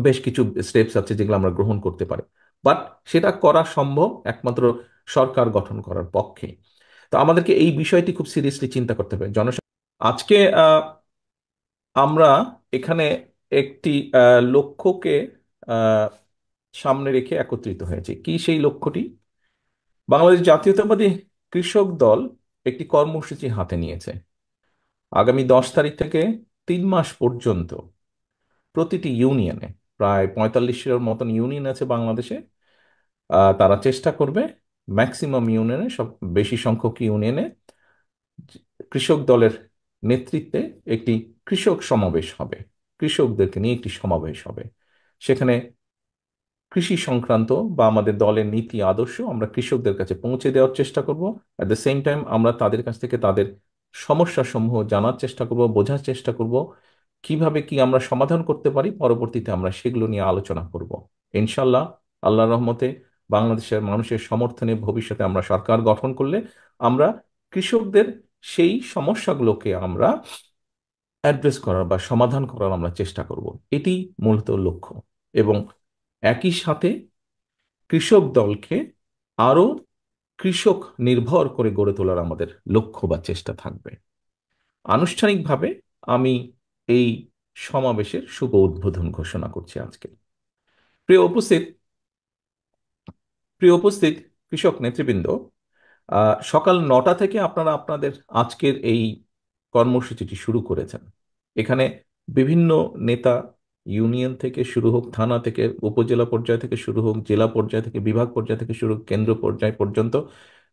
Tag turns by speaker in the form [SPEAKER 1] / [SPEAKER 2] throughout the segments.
[SPEAKER 1] বেশ কিছু স্টেপস আছে যেগুলো আমরা গ্রহণ করতে পারি, বাট সেটা করা সম্ভব একমাত্র সরকার গঠন করার পক্ষে। তো আমাদেরকে এই বিষয়টি খুব সিরিয়াসলি চিন্তা করতে হবে। আজকে আমরা এখানে একটি লক্ষ্যকে আহ, সামনে রেখে একত্রিত হয়েছে। কি সেই লক্ষ্যটি? বাংলাদেশ জাতীয়তাবাদী কৃষক দল একটি কর্মসূচি হাতে নিয়েছে। আগামী 10 তারিখ থেকে 3 মাস পর্যন্ত প্রতিটি ইউনিয়নে, প্রায় 45-এর মতন ইউনিয়ন আছে বাংলাদেশে, তারা চেষ্টা করবে ম্যাক্সিমাম ইউনিয়নে, সব বেশি সংখ্যক ইউনিয়নে কৃষক দলের নেতৃত্বে একটি কৃষক সমাবেশ হবে। কৃষকদেরকে নিয়ে একটি সমাবেশ হবে। সেখানে কৃষি সংক্রান্ত বা আমাদের দলের নীতি আদর্শ আমরা কৃষকদের কাছে পৌঁছে দেওয়ার চেষ্টা করব। অ্যাট দ্য সেম টাইম আমরা তাদের কাছ থেকে তাদের সমস্যা সমূহ জানার চেষ্টা করব, বোঝার চেষ্টা করব, কিভাবে কি আমরা সমাধান করতে পারি। পরবর্তীতে আমরা সেগুলো নিয়ে আলোচনা করব ইনশাল্লাহ। আল্লাহর রহমতে বাংলাদেশের মানুষের সমর্থনে ভবিষ্যতে আমরা সরকার গঠন করলে আমরা কৃষকদের সেই সমস্যাগুলোকে আমরা অ্যাড্রেস করার বা সমাধান করার আমরা চেষ্টা করব। এটি মূলত লক্ষ্য। এবং একই সাথে কৃষক দলকে আরো কৃষক নির্ভর করে গড়ে তোলার আমাদের লক্ষ্য বা চেষ্টা থাকবে। আনুষ্ঠানিকভাবে আমি এই সমাবেশের শুভ উদ্বোধন ঘোষণা করছি আজকে। প্রিয় উপস্থিত প্রিয় উপস্থিত কৃষক নেতৃবৃন্দ, সকাল 9টা থেকে আপনারা আপনাদের আজকের এই কর্মসূচিটি শুরু করেছেন। এখানে বিভিন্ন নেতা, ইউনিয়ন থেকে শুরু হোক, থানা থেকে, উপজেলা পর্যায় থেকে শুরু হোক, জেলা পর্যায় থেকে, বিভাগ পর্যায় থেকে শুরু হোক, কেন্দ্র পর্যায় পর্যন্ত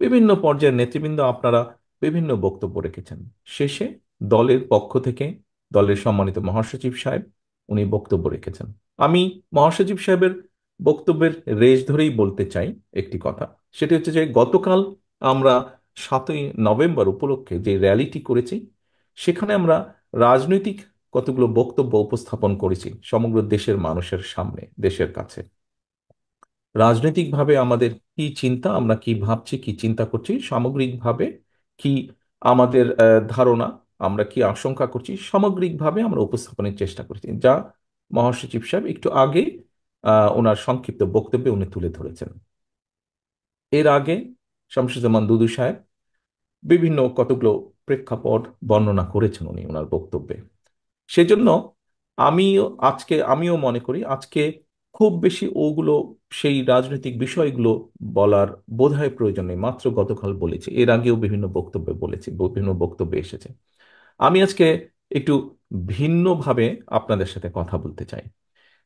[SPEAKER 1] বিভিন্ন পর্যায়ের নেতৃবৃন্দ আপনারা বিভিন্ন বক্তব্য রেখেছেন। শেষে দলের পক্ষ থেকে দলের সম্মানিত মহাসচিব সাহেব উনি বক্তব্য রেখেছেন। আমি মহাসচিব সাহেবের বক্তব্যের রেশ ধরেই বলতে চাই একটি কথা। সেটি হচ্ছে যে গতকাল আমরা 7ই নভেম্বর উপলক্ষে যে র্যালিটি করেছি, সেখানে আমরা রাজনৈতিক কতগুলো বক্তব্য উপস্থাপন করেছি সমগ্র দেশের মানুষের সামনে, দেশের কাছে। রাজনৈতিকভাবে আমাদের কি চিন্তা, আমরা কি ভাবছি, কি চিন্তা করছি, সামগ্রিকভাবে কি আমাদের ধারণা, আমরা কি আশঙ্কা করছি, সামগ্রিকভাবে আমরা উপস্থাপনের চেষ্টা করছি, যা মহাসচিব সাহেব একটু আগে ওনার সংক্ষিপ্ত বক্তব্যে উনি তুলে ধরেছেন। এর আগে শামসুজ্জামান দুদু সাহেব বিভিন্ন কতগুলো প্রেক্ষাপট বর্ণনা করেছেন উনি ওনার বক্তব্যে। সেজন্য আমিও মনে করি আজকে খুব বেশি ওগুলো, সেই রাজনৈতিক বিষয়গুলো বলার বোধহয় প্রয়োজন নেই। মাত্র গতকাল বলেছি, এর আগেও বিভিন্ন বক্তব্যে বলেছি, বিভিন্ন বক্তব্যে এসেছে। আমি আজকে একটু ভিন্নভাবে আপনাদের সাথে কথা বলতে চাই।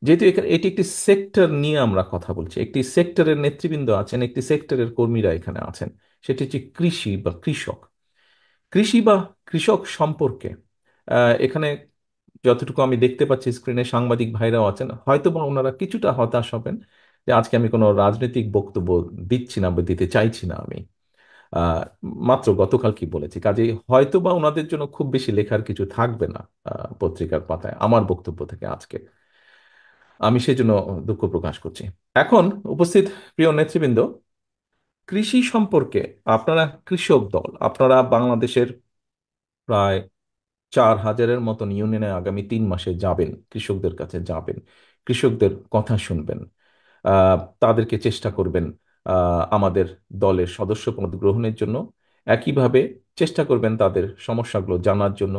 [SPEAKER 1] যেহেতু এখানে এটি একটি সেক্টর নিয়ে আমরা কথা বলছি, একটি সেক্টরের নেতৃবৃন্দ আছেন, একটি সেক্টরের কর্মীরা এখানে আছেন। সেটি হচ্ছে কৃষি বা কৃষক। কৃষি বা কৃষক সম্পর্কে এখানে যতটুকু আমি দেখতে পাচ্ছি স্ক্রিনে সাংবাদিক ভাইরাও আছেন, হয়তো বা ওনারা কিছুটা হতাশ হবেন যে আজকে আমি কোনো রাজনৈতিক বক্তব্য দিচ্ছি না বা দিতে চাইছি না। আমি আহ, মাত্র গতকাল কি বলেছি, কাজেই হয়তো বা ওনাদের জন্য খুব বেশি লেখার কিছু থাকবে না পত্রিকার পাতায় আমার বক্তব্য থেকে আজকে। আমি সেজন্য দুঃখ প্রকাশ করছি। এখন উপস্থিত প্রিয় নেতৃবৃন্দ, কৃষি সম্পর্কে আপনারা কৃষক দল, আপনারা বাংলাদেশের প্রায় 4,000-এর মতন ইউনিয়নে আগামী 3 মাসে যাবেন, কৃষকদের কাছে যাবেন, কৃষকদের কথা শুনবেন, তাদেরকে চেষ্টা করবেন আমাদের দলের সদস্যপদ গ্রহণের জন্য। একইভাবে চেষ্টা করবেন তাদের সমস্যাগুলো জানার জন্য,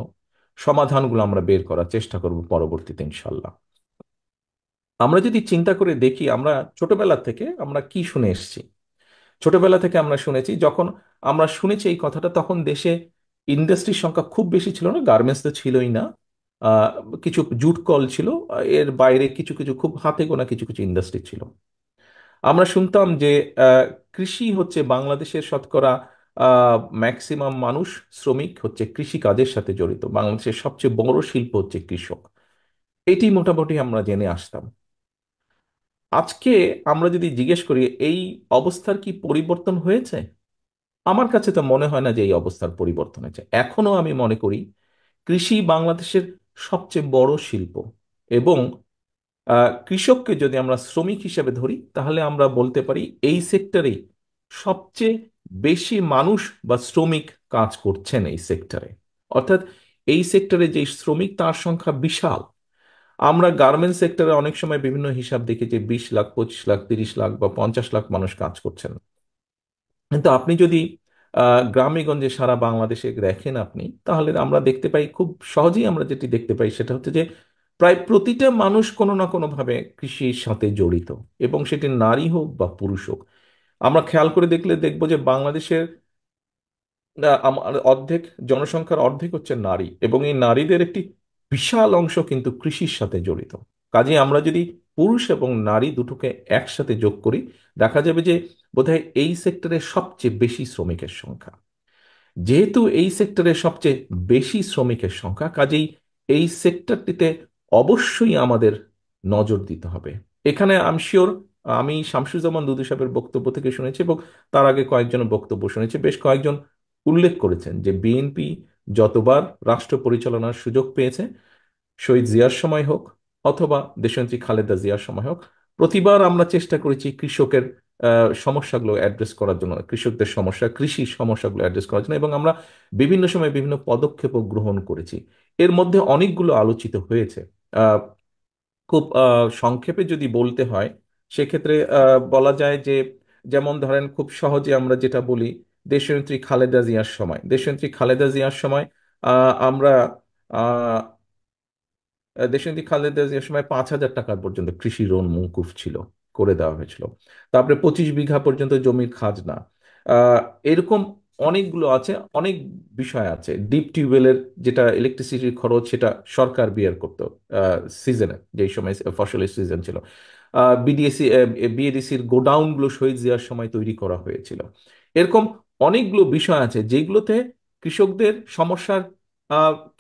[SPEAKER 1] সমাধানগুলো আমরা বের করার চেষ্টা করব পরবর্তীতে ইনশাল্লাহ। আমরা যদি চিন্তা করে দেখি, আমরা ছোটবেলা থেকে আমরা কি শুনে এসেছি। ছোটবেলা থেকে আমরা শুনেছি, যখন আমরা শুনেছি এই কথাটা, তখন দেশে ইন্ডাস্ট্রির সংখ্যা খুব বেশি ছিল না, গার্মেন্টস তো ছিলই না। আহ, কিছু জুট কল ছিল, এর বাইরে কিছু কিছু খুব হাতে গোনা কিছু কিছু ইন্ডাস্ট্রি ছিল। আমরা শুনতাম যে আহ, কৃষি হচ্ছে বাংলাদেশের শতকরা ম্যাক্সিমাম মানুষ, শ্রমিক হচ্ছে কৃষি কাজের সাথে জড়িত, বাংলাদেশের সবচেয়ে বড় শিল্প হচ্ছে কৃষক। এটি মোটামুটি আমরা জেনে আসতাম। আজকে আমরা যদি জিজ্ঞেস করি এই অবস্থার কি পরিবর্তন হয়েছে, আমার কাছে তো মনে হয় না যে এই অবস্থার পরিবর্তন হয়েছে। এখনো আমি মনে করি কৃষি বাংলাদেশের সবচেয়ে বড় শিল্প। এবং কৃষককে যদি আমরা শ্রমিক হিসেবে ধরি, তাহলে আমরা বলতে পারি এই সেক্টরেই সবচেয়ে বেশি মানুষ বা শ্রমিক কাজ করছেন এই সেক্টরে। অর্থাৎ এই সেক্টরে যে শ্রমিক, তার সংখ্যা বিশাল। আমরা গার্মেন্টস সেক্টরে অনেক সময় বিভিন্ন হিসাব দেখি যে 20 লাখ, 25 লাখ, 30 লাখ বা 50 লাখ মানুষ কাজ করছেন। কিন্তু আপনি যদি গ্রামে গঞ্জে সারা বাংলাদেশে দেখেন আপনি, তাহলে আমরা দেখতে পাই, খুব সহজেই আমরা যেটি দেখতে পাই সেটা হচ্ছে যে প্রায় প্রতিটা মানুষ কোনো না কোনো ভাবে কৃষির সাথে জড়িত, এবং সেটি নারী হোক বা পুরুষ হোক। আমরা খেয়াল করে দেখলে দেখবো যে বাংলাদেশের আমার অর্ধেক, জনসংখ্যার অর্ধেক হচ্ছে নারী, এবং এই নারীদের একটি বিশাল অংশ কিন্তু কৃষির সাথে জড়িত। কাজে আমরা যদি পুরুষ এবং নারী দুটোকে একসাথে যোগ করি, দেখা যাবে যে বোধহয় এই সেক্টরে সবচেয়ে বেশি শ্রমিকের সংখ্যা। যেহেতু এই সেক্টরে সবচেয়ে বেশি শ্রমিকের সংখ্যা, কাজেই এই সেক্টরটিতে অবশ্যই আমাদের নজর দিতে হবে। এখানে আমি শিওর, আমি শামসুজ্জামান দুদু সাহেবের বক্তব্য থেকে শুনেছি, এবং তার আগে কয়েকজনের বক্তব্য শুনেছি, বেশ কয়েকজন উল্লেখ করেছেন যে বিএনপি যতবার রাষ্ট্র পরিচালনার সুযোগ পেয়েছে, শহীদ জিয়ার সময় হোক অথবা দেশনেত্রী খালেদা জিয়ার সময় হোক, প্রতিবার আমরা চেষ্টা করেছি কৃষকের সমস্যাগুলো অ্যাড্রেস করার জন্য, কৃষকদের সমস্যা, কৃষি সমস্যাগুলো অ্যাড্রেস করার জন্য, এবং আমরা বিভিন্ন সময় বিভিন্ন পদক্ষেপও গ্রহণ করেছি। এর মধ্যে অনেকগুলো আলোচিত হয়েছে। আহ, খুব সংক্ষেপে যদি বলতে হয়, সেক্ষেত্রে বলা যায় যে, যেমন ধরেন খুব সহজে আমরা যেটা বলি, দেশনেত্রী খালেদা জিয়ার সময়, দেশনেত্রী খালেদা জিয়ার সময় আমরা দেশনেত্রী খালেদা জিয়ার সময় 5,000 টাকা পর্যন্ত কৃষি ঋণ মওকুফ ছিল, করে দেওয়া হয়েছিল। তারপরে 25 বিঘা পর্যন্ত জমির খাজনা। আহ, এরকম অনেকগুলো আছে, অনেক বিষয় আছে। ডিপ টিউবওয়েলের যেটা ইলেকট্রিসিটির খরচ, সেটা সরকার বিয়ার করতো সিজনে, যেই সময় ফসলের সিজন ছিল। বিডিএসি, বিএডিসির গোডাউনগুলো শহীদ জিয়ার সময় তৈরি করা হয়েছিল। এরকম অনেকগুলো বিষয় আছে যেগুলোতে কৃষকদের সমস্যার,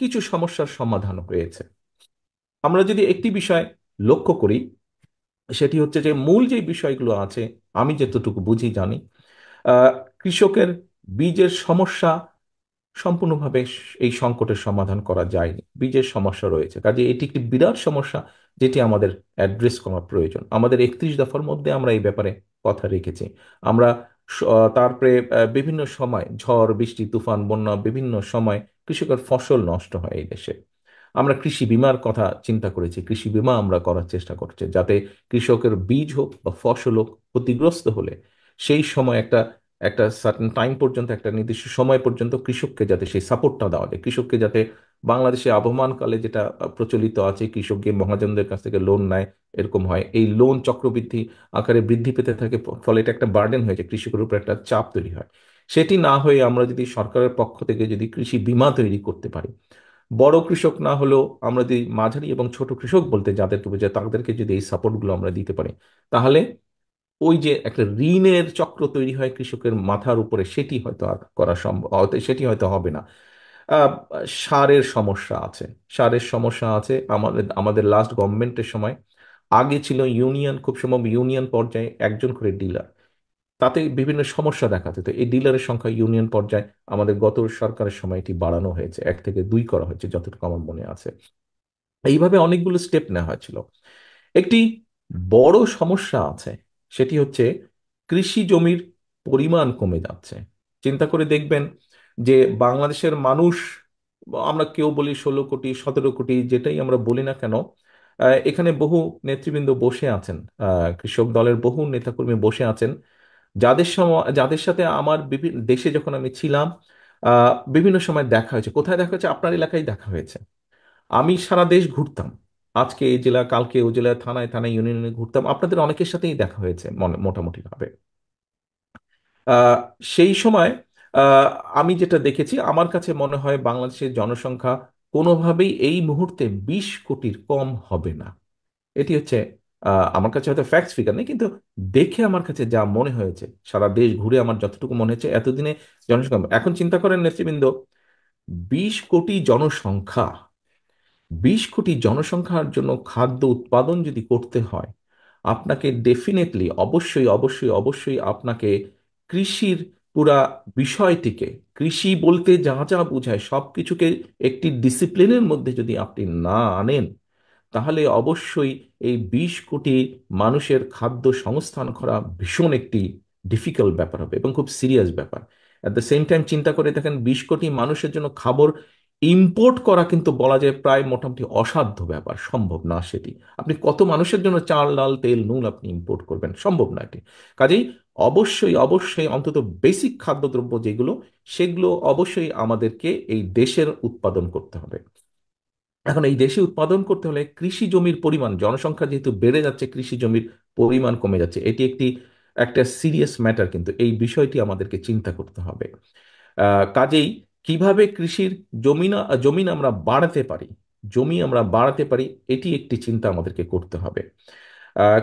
[SPEAKER 1] কিছু সমস্যার সমাধান হয়েছে। আমরা যদি একটি বিষয় লক্ষ্য করি, সেটি হচ্ছে যে মূল যে বিষয়গুলো আছে, আমি যতটুকু বুঝি জানি, আহ, কৃষকের বীজের সমস্যা সম্পূর্ণভাবে এই সংকটের সমাধান করা যায়নি। বীজের সমস্যা রয়েছে, কাজে এটি একটি বিরাট সমস্যা, যেটি আমাদের অ্যাড্রেস করা প্রয়োজন। আমাদের 31 দফার মধ্যে আমরা এই ব্যাপারে কথা রেখেছি। আমরা তারপরে বিভিন্ন সময় ঝড় বৃষ্টি তুফান বন্যা, বিভিন্ন সময় কৃষকের ফসল নষ্ট হয় এই দেশে। আমরা কৃষি বিমার কথা চিন্তা করেছি, কৃষি বিমা আমরা করার চেষ্টা করছি, যাতে কৃষকের বীজ হোক বা ফসল হোক, ক্ষতিগ্রস্ত হলে সেই সময় একটা একটা সার্টেন টাইম পর্যন্ত, একটা নির্দিষ্ট সময় পর্যন্ত কৃষককে যাতে সেই সাপোর্টটা দেওয়া যায়, কৃষককে যাতে, বাংলাদেশে আবহমান কালে যেটা প্রচলিত আছে, কৃষক গিয়ে মহাজনদের কাছ থেকে লোন নেয়, এরকম হয়, এই লোন চক্রবৃদ্ধি আকারে বৃদ্ধি পেতে থাকে, ফলে এটা একটা বার্ডেন হয়ে যায়, কৃষকের উপর একটা চাপ তৈরি হয়। সেটি না হয়ে আমরা যদি সরকারের পক্ষ থেকে যদি কৃষি বীমা তৈরি করতে পারি, বড় কৃষক না হলেও আমরা যদি মাঝারি এবং ছোট কৃষক বলতে যাদেরকে বোঝায়, তাদেরকে যদি এই সাপোর্টগুলো আমরা দিতে পারি, তাহলে ওই যে একটা ঋণের চক্র তৈরি হয় কৃষকের মাথার উপরে, সেটি হয়তো আর করা সম্ভব, সেটি হয়তো হবে না। আহ, সারের সমস্যা আছে, সারের সমস্যা আছে। আমাদের আমাদের লাস্ট গভর্নমেন্টের সময় আগে ছিল ইউনিয়ন, খুব সম্ভব ইউনিয়ন পর্যায়ে একজন করে ডিলার, তাতে বিভিন্ন সমস্যা দেখা যেত। এই ডিলারের সংখ্যা ইউনিয়ন পর্যায়ে আমাদের গত সরকারের সময় এটি বাড়ানো হয়েছে, 1 থেকে 2 করা হয়েছে যতটুকু আমার মনে আছে। এইভাবে অনেকগুলো স্টেপ নেওয়া হয়েছিল। একটি বড় সমস্যা আছে, সেটি হচ্ছে কৃষি জমির পরিমাণ কমে যাচ্ছে। চিন্তা করে দেখবেন যে বাংলাদেশের মানুষ, আমরা কেউ বলি 16 কোটি, 17 কোটি, যেটাই আমরা বলি না কেন, এখানে বহু নেতৃবৃন্দ বসে আছেন, কৃষক দলের বহু নেতাকর্মী বসে আছেন, যাদের সাথে আমার বিভিন্ন দেশে যখন আমি ছিলাম, বিভিন্ন সময় দেখা হয়েছে। কোথায় দেখা হয়েছে? আপনার এলাকায় দেখা হয়েছে। আমি সারা দেশ ঘুরতাম, আজকে এই জেলা, কালকে ওই জেলা, থানায় থানায়, ইউনিয়নে ঘুরতাম, আপনাদের অনেকের সাথেই দেখা হয়েছে মোটামুটি ভাবে। আহ, সেই সময় আহ, আমি যেটা দেখেছি, আমার কাছে মনে হয় বাংলাদেশের জনসংখ্যা কোনোভাবেই এই মুহূর্তে 20 কোটির কম হবে না। এটি হচ্ছে, আমার কাছে হয়তো ফ্যাক্টস ফিগার নেই, কিন্তু দেখে আমার কাছে যা মনে হয়েছে, সারা দেশ ঘুরে আমার যতটুকু মনে হয়েছে, এতদিনে জনসংখ্যা, এখন চিন্তা করেন নেতৃবৃন্দ, 20 কোটি জনসংখ্যা, 20 কোটি জনসংখ্যার জন্য খাদ্য উৎপাদন যদি করতে হয়, আপনাকে ডেফিনেটলি, অবশ্যই অবশ্যই অবশ্যই আপনাকে কৃষির পুরা বিষয়টিকে, কৃষি বলতে যা যা বোঝায় সব কিছুকে একটি ডিসিপ্লিনের মধ্যে যদি আপনি না আনেন, তাহলে অবশ্যই এই 20 কোটি মানুষের খাদ্য সংস্থান করা ভীষণ একটি ডিফিকাল্ট ব্যাপার হবে, এবং খুব সিরিয়াস ব্যাপার। অ্যাট দ্য সেম টাইম চিন্তা করে দেখেন, 20 কোটি মানুষের জন্য খাবার ইম্পোর্ট করা কিন্তু বলা যায় প্রায় মোটামুটি অসাধ্য ব্যাপার, সম্ভব না সেটি। আপনি কত মানুষের জন্য চাল ডাল তেল নুন আপনি ইম্পোর্ট করবেন, সম্ভব না এটি। কাজেই অবশ্যই অবশ্যই অন্তত বেসিক খাদ্যদ্রব্য যেগুলো, সেগুলো অবশ্যই আমাদেরকে এই দেশের উৎপাদন করতে হবে। এখন এই দেশে উৎপাদন করতে হলে কৃষি জমির পরিমাণ, জনসংখ্যা যেহেতু বেড়ে যাচ্ছে, কৃষি জমির পরিমাণ কমে যাচ্ছে, এটি একটা সিরিয়াস ম্যাটার, কিন্তু এই বিষয়টি আমাদেরকে চিন্তা করতে হবে। কাজেই কিভাবে কৃষির জমিন আমরা বাড়াতে পারি, জমি আমরা বাড়াতে পারি, এটি একটি চিন্তা আমাদেরকে করতে হবে।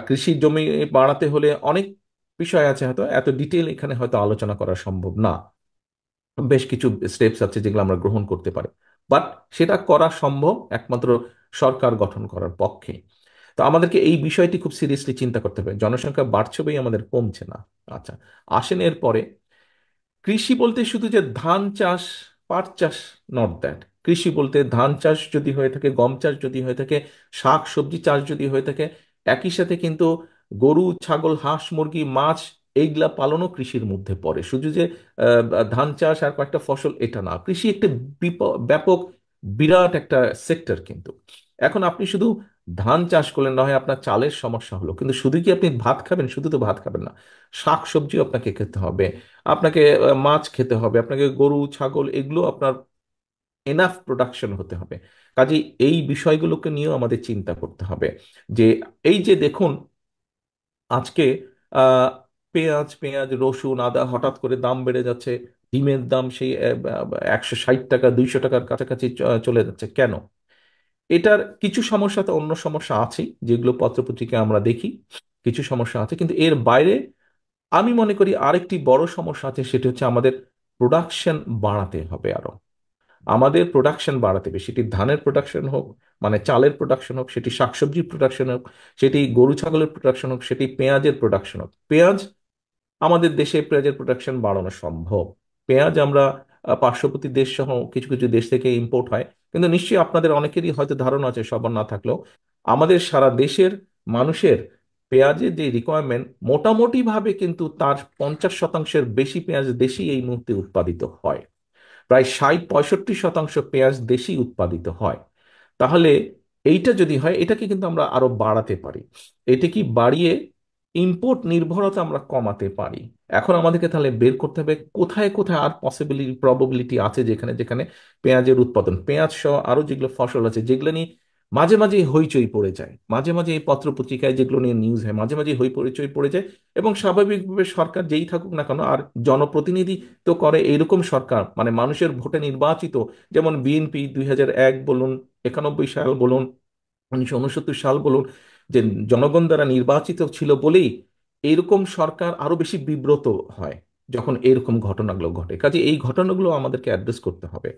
[SPEAKER 1] কৃষি জমি বাড়াতে হলে অনেক বিষয় আছে, হয়তো এত ডিটেল এখানে হয়তো আলোচনা করা সম্ভব না। বেশ কিছু স্টেপস আছে যেগুলো আমরা গ্রহণ করতে পারি, বাট সেটা করা সম্ভব একমাত্র সরকার গঠন করার পক্ষে। তো আমাদেরকে এই বিষয়টি খুব সিরিয়াসলি চিন্তা করতে হবে, জনসংখ্যা বাড়ছে বই আমাদের কমছে না। আচ্ছা, আসেন এরপরে। কৃষি বলতে শুধু যে ধান চাষ, পাট চাষ, নট দ্যাট। কৃষি বলতে ধান চাষ যদি হয়ে থাকে, গম চাষ যদি হয়ে থাকে, শাক সবজি চাষ যদি হয়ে থাকে, একই সাথে কিন্তু গরু ছাগল হাঁস মুরগি মাছ এইগুলা পালনও কৃষির মধ্যে পড়ে। শুধু যে ধান চাষ আর কয়েকটা ফসল এটা না, কৃষি একটা ব্যাপক বিরাট একটা সেক্টর কিন্তু। এখন আপনি শুধু ধান চাষ করলেন, না হয় আপনার চালের সমস্যা হলো, কিন্তু শুধু কি আপনি ভাত খাবেন? শুধু তো ভাত খাবেন না, শাক সবজিও আপনাকে খেতে হবে, আপনাকে মাছ খেতে হবে, আপনাকে গরু ছাগল এগুলো আপনার এনাফ প্রোডাকশন হতে হবে। কাজেই এই বিষয়গুলোকে নিয়েও আমাদের চিন্তা করতে হবে। যে এই যে দেখুন, আজকে আহ পেঁয়াজ পেঁয়াজ রসুন আদা হঠাৎ করে দাম বেড়ে যাচ্ছে, ডিমের দাম সেই 160 টাকা 200 টাকার কাছাকাছি চলে যাচ্ছে কেন? এটার কিছু সমস্যা, তো অন্য সমস্যা আছে যেগুলো পত্রপত্রিকায় আমরা দেখি, কিছু সমস্যা আছে, কিন্তু এর বাইরে আমি মনে করি আরেকটি বড় সমস্যা আছে, সেটি হচ্ছে আমাদের প্রোডাকশন বাড়াতে হবে আরো। আমাদের প্রোডাকশন বাড়াতে হবে, সেটি ধানের প্রোডাকশন হোক, মানে চালের প্রোডাকশন হোক, সেটি শাকসবজির প্রোডাকশন হোক, সেটি গরু ছাগলের প্রোডাকশন হোক, সেটি পেঁয়াজের প্রোডাকশন হোক। পেঁয়াজ, আমাদের দেশে পেঁয়াজের প্রোডাকশন বাড়ানো সম্ভব। পেঁয়াজ আমরা পার্শ্ববর্তী দেশ সহ কিছু কিছু দেশ থেকে ইম্পোর্ট হয়, কিন্তু নিশ্চয়ই আপনাদের অনেকেরই হয়তো ধারণা আছে, সবার না থাকলেও, আমাদের সারা দেশের মানুষের পেঁয়াজের যে রিকোয়ারমেন্ট, মোটামুটি ভাবে কিন্তু তার 50%-এর বেশি পেঁয়াজ দেশি এই মুহূর্তে উৎপাদিত হয়। প্রায় 60-65% পেঁয়াজ দেশি উৎপাদিত হয়। তাহলে এইটা যদি হয়, এটাকে কিন্তু আমরা আরো বাড়াতে পারি। এটা কি বাড়িয়ে ইম্পোর্ট নির্ভরতা আমরা কমাতে পারি। এখন আমাদেরকে তাহলে বের করতে হবে কোথায় কোথায় আর প্রবাবিলিটি আছে, যেখানে যেখানে পেঁয়াজের উৎপাদন, পেঁয়াজ সহ আরো যেগুলো ফসল আছে যেগুলো নিয়ে মাঝে মাঝে হইচই পড়ে যায়, মাঝে মাঝে এই পত্র পত্রিকায় যেগুলো নিয়ে নিউজ হয়, মাঝে মাঝে হইচই পড়ে যায়। এবং স্বাভাবিকভাবে সরকার যেই থাকুক না কেন, আর জনপ্রতিনিধি তো করে এইরকম সরকার, মানে মানুষের ভোটে নির্বাচিত, যেমন বিএনপি 2001 বলুন, 91 সাল বলুন, 1969 সাল বলুন, যে জনগণ দ্বারা নির্বাচিত ছিল বলেই এইরকম সরকার আরো বেশি বিব্রত হয় যখন এরকম ঘটনাগুলো ঘটে। কাজে এই ঘটনাগুলো আমাদেরকে অ্যাড্রেস করতে হবে।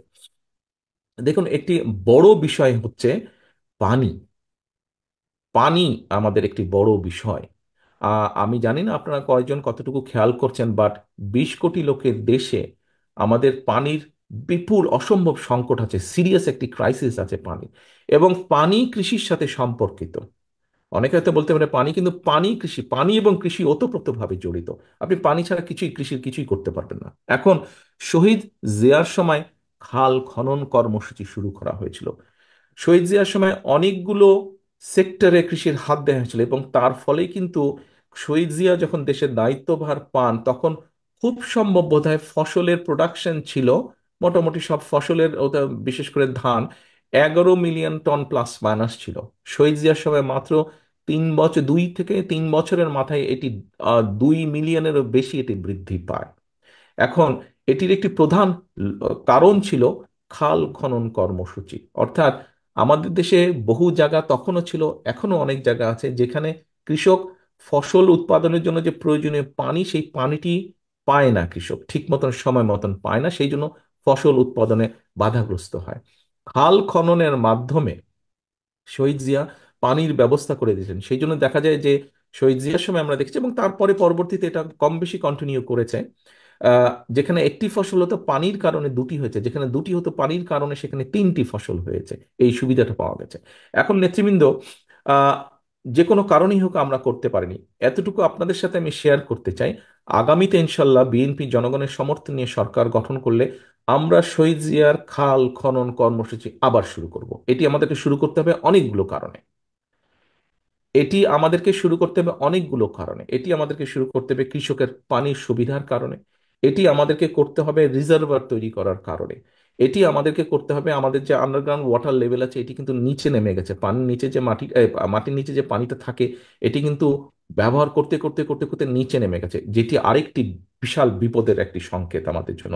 [SPEAKER 1] দেখুন, একটি বড় বিষয় হচ্ছে পানি। পানি আমাদের একটি বড় বিষয়। আমি জানি না আপনারা কয়জন কতটুকু খেয়াল করছেন, বাট 20 কোটি লোকের দেশে আমাদের পানির বিপুল অসম্ভব সংকট আছে, সিরিয়াস একটি ক্রাইসিস আছে পানি। এবং পানি কৃষির সাথে সম্পর্কিত। অনেকে হয়তো বলতে পারে পানি, কিন্তু পানি কৃষি, পানি এবং কৃষি ওতপ্রোতভাবে জড়িত। আপনি পানি ছাড়া কিছুই, কৃষির কিছুই করতে পারবেন না। এখন শহীদ জিয়ার সময় খাল খনন কর্মসূচি শুরু করা হয়েছিল। শহীদ জিয়ার সময় অনেকগুলো সেক্টরে কৃষির হাত দেওয়া হয়েছিল, এবং তার ফলে কিন্তু শহীদ জিয়া যখন দেশের দায়িত্বভার পান, তখন খুব সম্ভব বোধহয় ফসলের প্রোডাকশন ছিল মোটামুটি সব ফসলের, বিশেষ করে ধান, 11 মিলিয়ন টন প্লাস মাইনাস ছিল। শহীদ জিয়ার সময় মাত্র 3 বছর, 2 থেকে 3 বছরের মাথায় এটি 2 মিলিয়নেরও বেশি এটি বৃদ্ধি পায়। এখন এটির একটি প্রধান কারণ ছিল খাল খনন কর্মসূচি। অর্থাৎ আমাদের দেশে বহু জায়গা তখনও ছিল, এখনো অনেক জায়গা আছে যেখানে কৃষক ফসল উৎপাদনের জন্য যে প্রয়োজনীয় পানি, সেই পানিটি পায় না, কৃষক ঠিক মতন সময় মতন পায় না, সেই জন্য ফসল উৎপাদনে বাধাগ্রস্ত হয়। খাল খননের মাধ্যমে শহীদ জিয়া পানির ব্যবস্থা করে দিয়েছেন। সেই জন্য দেখা যায় যে শহীদ জিয়ার সময় আমরা দেখছি, এবং তারপরে পরবর্তীতে এটা কম বেশি কন্টিনিউ করেছে, যেখানে একটি ফসল হতো পানির কারণে দুটি হয়েছে, যেখানে দুটি হতো পানির কারণে সেখানে 3টি ফসল হয়েছে। এই সুবিধাটা পাওয়া গেছে। এখন নেতৃবৃন্দ, আহ, যে কোনো কারণেই হোক আমরা করতে পারিনি, এতটুকু আপনাদের সাথে আমি শেয়ার করতে চাই। আগামীতে ইনশাল্লাহ বিএনপি জনগণের সমর্থন নিয়ে সরকার গঠন করলে আমরা শহীদ জিয়ার খাল খনন কর্মসূচি আবার শুরু করব। এটি আমাদেরকে শুরু করতে হবে অনেকগুলো কারণে। এটি আমাদেরকে শুরু করতে হবে কৃষকের পানির সুবিধার কারণে। এটি আমাদেরকে করতে হবে রিজার্ভার তৈরি করার কারণে। এটি আমাদেরকে করতে হবে, আমাদের যে আন্ডারগ্রাউন্ড ওয়াটার লেভেল আছে এটি কিন্তু নিচে নেমে গেছে, পানির নিচে যে মাটির নিচে যে পানিটা থাকে এটি কিন্তু ব্যবহার করতে করতে করতে করতে নিচে নেমে গেছে, যেটি আরেকটি বিশাল বিপদের একটি সংকেত আমাদের জন্য।